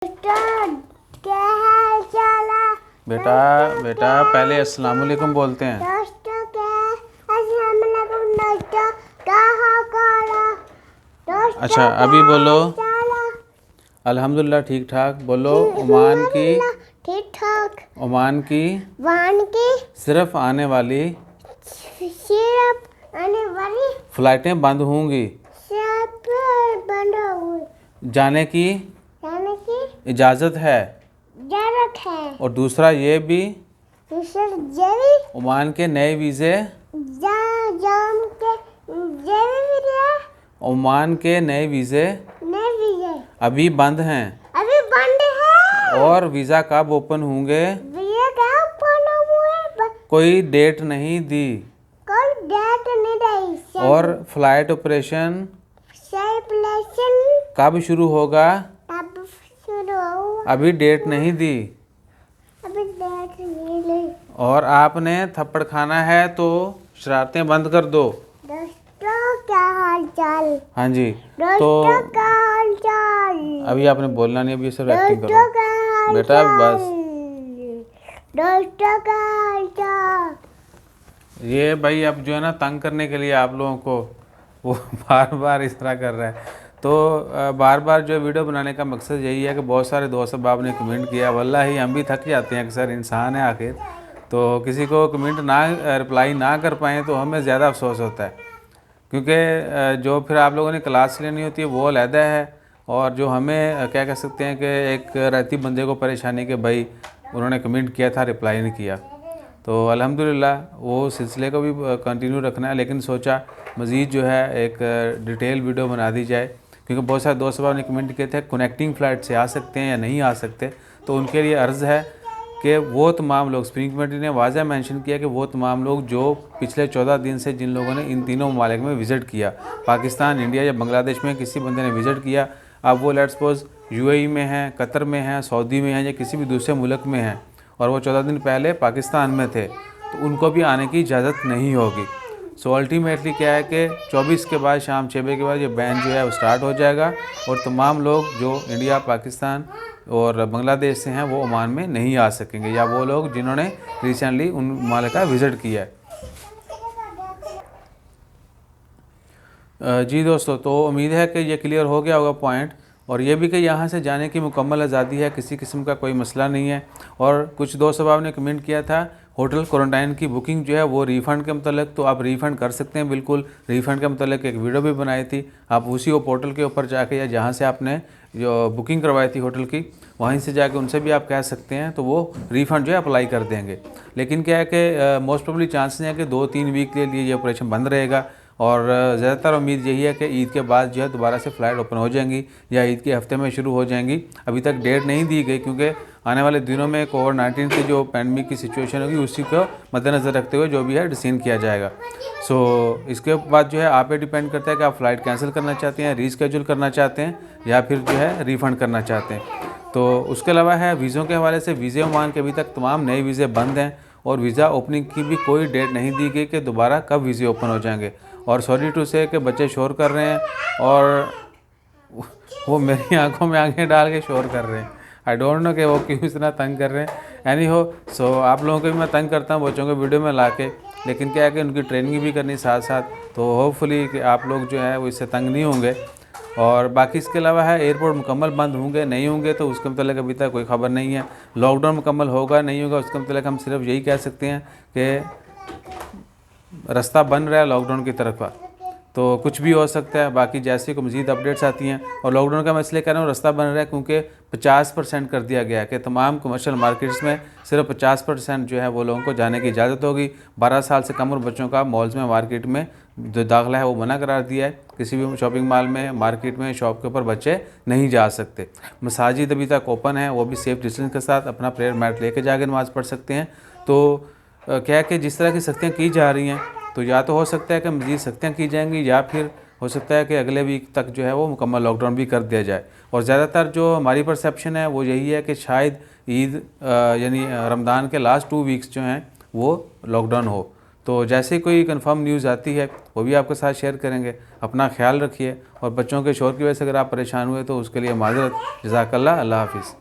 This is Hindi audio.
क्या हाल चाल है? बेटा बेटा पहले अस्सलाम वालेकुम बोलते हैं। दोस्तों अस्सलाम वालेकुम दोस्तों, क्या हाल चाल है? दोस्तों अच्छा अभी बोलो चाल अल्हम्दुलिल्लाह ठीक ठाक। बोलो ओमान की ठीक ठाक। ओमान की वान की सिर्फ आने वाली सिर्फ आने वाली फ़्लाइटें बंद होंगी। सब बंद हुई जाने की जाने की इजाज़त है। जरूरत है। और दूसरा ये भी दूसर जेवी ओमान के नए वीज़े जाम के जेवी भी दिया ओमान के नए वीज़े नहीं भी है अभी बंद हैं। अभी बंद है। और वीज़ा कब ओपन होंगे भैया क्या बना हुआ है? कोई डेट नहीं दी। कल डेट नहीं रही। और फ्लाइट ऑपरेशन सेलिब्रेशन कब शुरू होगा तब शुरू हुआ। अभी डेट नहीं दी। अभी डेट नहीं ली। और आपने थप्पड़ खाना है तो शरारतें बंद कर दो। दोस्तों क्या हाल चाल? हाँ जी दोस्तों तो क्या हाल चाल? अभी आपने बोलना नहीं, अभी सिर्फ एक्टिंग दोस्तों करो क्या हाल बेटा चाल? बस। दोस्तों क्या हाल चाल? ये भाई अब जो है ना तंग करने के लिए आप लोगों को वो बार बार इस तरह कर रहा है। तो बार बार जो वीडियो बनाने का मकसद यही है कि बहुत सारे दोस्त अहबाब ने कमेंट किया, वल्लाही हम भी थक जाते हैं, अक्सर इंसान है आखिर। तो किसी को कमेंट ना रिप्लाई ना कर पाएँ तो हमें ज़्यादा अफसोस होता है, क्योंकि जो फिर आप लोगों ने क्लास लेनी होती है वो अलहदा है, और जो हमें क्या कह सकते हैं कि एक रहती बंदे को परेशानी के भाई उन्होंने कमेंट किया था रिप्लाई नहीं किया। तो अल्हम्दुलिल्लाह वो सिलसिले को भी कंटिन्यू रखना है, लेकिन सोचा मज़ीद जो है एक डिटेल वीडियो बना दी जाए, क्योंकि बहुत सारे दोस्त साहब ने कमेंट किए थे कनेक्टिंग फ़्लाइट से आ सकते हैं या नहीं आ सकते। तो उनके लिए अर्ज़ है कि वो तमाम लोग, स्प्रिंग कमेटी ने वाज़ह मेंशन किया कि वो तमाम लोग जो पिछले 14 दिन से जिन लोगों ने इन तीनों ममालिक में विज़िट किया, पाकिस्तान, इंडिया या बांग्लादेश में किसी बंदे ने विज़िट किया, अब वो लेट्स सपोज़ यूएई में हैं, कतर में हैं, सऊदी में हैं या किसी भी दूसरे मुल्क में हैं, और वो 14 दिन पहले पाकिस्तान में थे, तो उनको भी आने की इजाज़त नहीं होगी। सो अल्टीमेटली क्या है कि 24 के बाद शाम 6 बजे के बाद ये बैन जो है वो स्टार्ट हो जाएगा, और तमाम लोग जो इंडिया, पाकिस्तान और बांग्लादेश से हैं वो ओमान में नहीं आ सकेंगे, या वो लोग जिन्होंने रिसेंटली उन ममालिक का विज़िट किया है। जी दोस्तों, तो उम्मीद है कि ये क्लियर हो गया होगा पॉइंट, और ये भी कि यहाँ से जाने की मुकम्मल आज़ादी है, किसी किस्म का कोई मसला नहीं है। और कुछ दोस्त साहब ने कमेंट किया था होटल क्वारंटाइन की बुकिंग जो है वो रिफ़ंड के मतलब, तो आप रिफ़ंड कर सकते हैं बिल्कुल। रिफ़ंड के मतलब एक वीडियो भी बनाई थी, आप उसी वो पोर्टल के ऊपर जाके या जहाँ से आपने जो बुकिंग करवाई थी होटल की वहीं से जाके उनसे भी आप कह सकते हैं, तो वो रिफ़ंड जो है अप्लाई कर देंगे। लेकिन क्या है कि मोस्ट प्रोबेबली चांसेस हैं कि 2-3 वीक के लिए ये ऑपरेशन बंद रहेगा, और ज़्यादातर उम्मीद यही है कि ईद के बाद जो है दोबारा से फ़्लाइट ओपन हो जाएंगी या ईद के हफ्ते में शुरू हो जाएंगी। अभी तक डेट नहीं दी गई, क्योंकि आने वाले दिनों में कोविड-19 की जो पैंडमिक की सिचुएशन होगी उसी को मद्देनज़र रखते हुए जो भी है डिसीजन किया जाएगा। सो इसके बाद जो है आप पे डिपेंड करता है कि आप फ़्लाइट कैंसिल करना चाहते हैं, रीस्केड्यूल करना चाहते हैं, या फिर जो है रिफ़ंड करना चाहते हैं। तो उसके अलावा है वीज़ों के हवाले से, वीज़े ओमान के अभी तक तमाम नए वीज़े बंद हैं, और वीज़ा ओपनिंग की भी कोई डेट नहीं दी गई कि दोबारा कब वीज़े ओपन हो जाएंगे। और सॉरी टू से कि बच्चे शोर कर रहे हैं, और वो मेरी आंखों में आंखें डाल के शोर कर रहे हैं। आई डोंट नो कि वो क्यों इतना तंग कर रहे हैं। एनी हो, सो आप लोगों को भी मैं तंग करता हूँ बच्चों को वीडियो में ला के, लेकिन क्या है कि उनकी ट्रेनिंग भी करनी साथ साथ, तो होपफुली कि आप लोग जो है वो इससे तंग नहीं होंगे। और बाकी इसके अलावा है एयरपोर्ट मुकम्मल बंद होंगे नहीं होंगे तो उसके मतलब अभी तक कोई ख़बर नहीं है। लॉकडाउन मुकम्मल होगा नहीं होगा उसके मतलब हम सिर्फ यही कह सकते हैं कि रास्ता बन रहा है लॉकडाउन की तरफ का, तो कुछ भी हो सकता है। बाकी जैसे को मज़ीद अपडेट्स आती हैं, और लॉकडाउन का मैं इसलिए कह रहा हूँ रास्ता बन रहा है क्योंकि 50% कर दिया गया है कि तमाम कमर्शियल मार्केट्स में सिर्फ 50% जो है वो लोगों को जाने की इजाज़त होगी। 12 साल से कम उम्र बच्चों का मॉल्स में, मार्केट में जो दाखिला है वो मना करार दिया है। किसी भी शॉपिंग मॉल में, मार्केट में, शॉप के ऊपर बच्चे नहीं जा सकते। मसाजिद अभी तक ओपन है, वो भी सेफ डिस्टेंस के साथ अपना प्रेयर मैट लेके जाके नमाज़ पढ़ सकते हैं। तो क्या है कि जिस तरह की सख्तियाँ की जा रही हैं, तो या तो हो सकता है कि मज़ीद सख्तियाँ की जाएंगी, या फिर हो सकता है कि अगले वीक तक जो है वो मुकम्मल लॉकडाउन भी कर दिया जाए। और ज़्यादातर जो हमारी परसेप्शन है वो यही है कि शायद ईद यानी रमज़ान के लास्ट 2 वीक्स जो हैं वो लॉकडाउन हो। तो जैसे ही कोई कंफर्म न्यूज़ आती है वो भी आपके साथ शेयर करेंगे। अपना ख्याल रखिए और बच्चों के शोर की वजह से अगर आप परेशान हुए तो उसके लिए माजरत। जज़ाकल्लाह। अल्लाह हाफ़िज़।